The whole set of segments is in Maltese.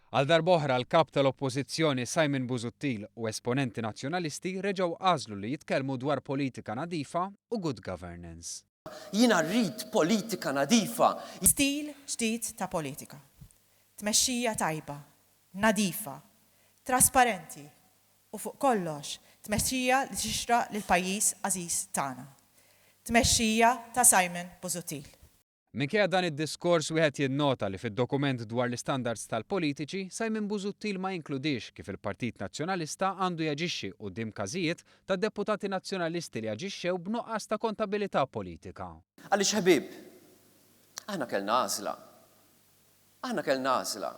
Għal darb'oħra l-kap tal-Oppożizzjoni Simon Busuttil u esponenti nazzjonalisti reġgħu għażlu li jitkellmu dwar politika nadifa u good governance. Jiena rrid politika nadifa. Stil ġdid ta' politika. Tmexxija tajba, nadifa, trasparenti u fuq kollox tmexxija li tixraq lil pajjiż għażiż tagħna. Tmexxija ta' Simon Busuttil. Minkejja dan id-diskors wieħed jinnota li fid-dokument dwar l-istandards tal-politiċi Simon Busuttil ma jinkludix kif il-Partit Nazzjonalista għandu jaġixxi quddiem każijiet ta' deputati nazzjonalisti li jaġixxew b'nuqqas ta' kontabilità politika. Għaliex ħbieb, aħna kellna għażla. Aħna kellna għażla.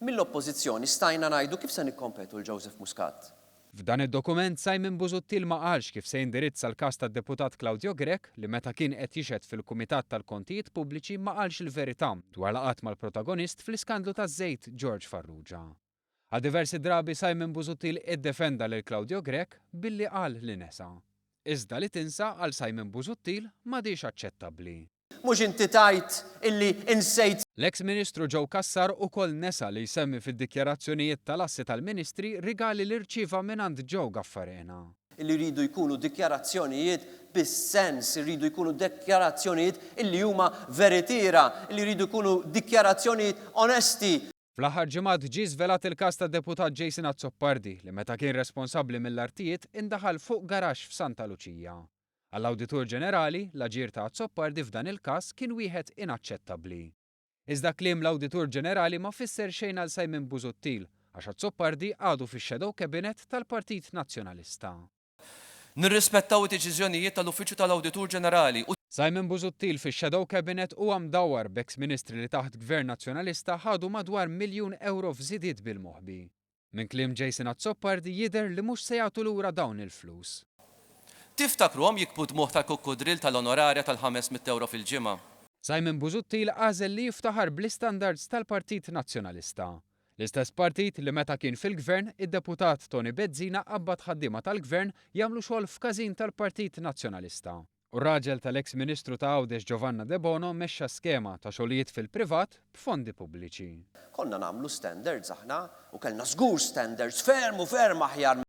Mill-oppożizzjoni stajna ngħidu kif se nikkompetu l-Joseph Muscat. F'dan id-dokument Simon Busuttil ma qalx kif se jindirizza l-każ tad-deputat Claudio Grech li meta kien qed jixhed fil-Kumitat tal-Kontijiet Pubbliċi ma qalx il-verità dwar laqat mal-protagonist fl-iskandlu taż-żejt George Farrugia. Għal diversi drabi Simon Busuttil iddefenda lil Claudio Grech billi qal li nesa. Iżda li tinsa għal Simon Busuttil m'għadix aċċettabbli. Mhux inti tajt illi insejt. L-ex-Ministru Joe Cassar ukoll nesa li jsemmi fid-dikjarazzjonijiet tal-assi tal-Ministri rigali li rċieva mingħand Joe Gaffarena. Illi jridu jkunu dikjarazzjonijiet bis-sens, jridu jkunu dikjarazzjonijiet illi huma veritiera, illi jridu jkunu dikjarazzjonijiet onesti. Fl-aħħar ġimgħat ġie żvelat il-każ tad-deputat Jason Azzopardi li meta kien responsabbli mill-artijiet indaħal fuq garaxx f'Santa Luċija. Għall-Awditur Ġenerali, l-aġir ta' Azzopardi f'dan il-każ kien wieħed inaċċettabbli. Iżda kliem l-Awditur Ġenerali ma fisser xejn għal Simon Busuttil għax Azzopardi għadu fix-Shadow Cabinet tal-Partit Nazzjonalista. Nirrispettaw id-deċiżjonijiet tal-Uffiċċju tal-Awditur Ġenerali. Simon Busuttil fix-Shadow Cabinet huwa mdawwar b'ex-ministri li taħt Gvern Nazzjonalista ħadu madwar €1,000,000 f'żidiet bil-moħħbi. Minn kliem Jason Azzopardi jidher li mhux se jagħtu lura dawn il-flus. Tiftakruhom jikbu dmuħ tal-kukkudrill tal-onorarja tal-€500 fil-ġimgħa. Simon Busuttil għażel li jiftaħar bl-istandards tal-Partit Nazzjonalista. L-istess partit li meta kien fil-Gvern, id-deputat Tony Bezzina qabbad ħaddiema tal-Gvern jagħmlu xogħol f'każin tal-Partit Nazzjonalista. U r-raġel tal-ex-Ministru ta' Għawdex Giovanna De Bono mexxa skema ta' xogħlijiet fil-privat b'fondi pubbliċi. Konna nagħmlu standards aħna u kellna żgur standards ferm u ferm aħjar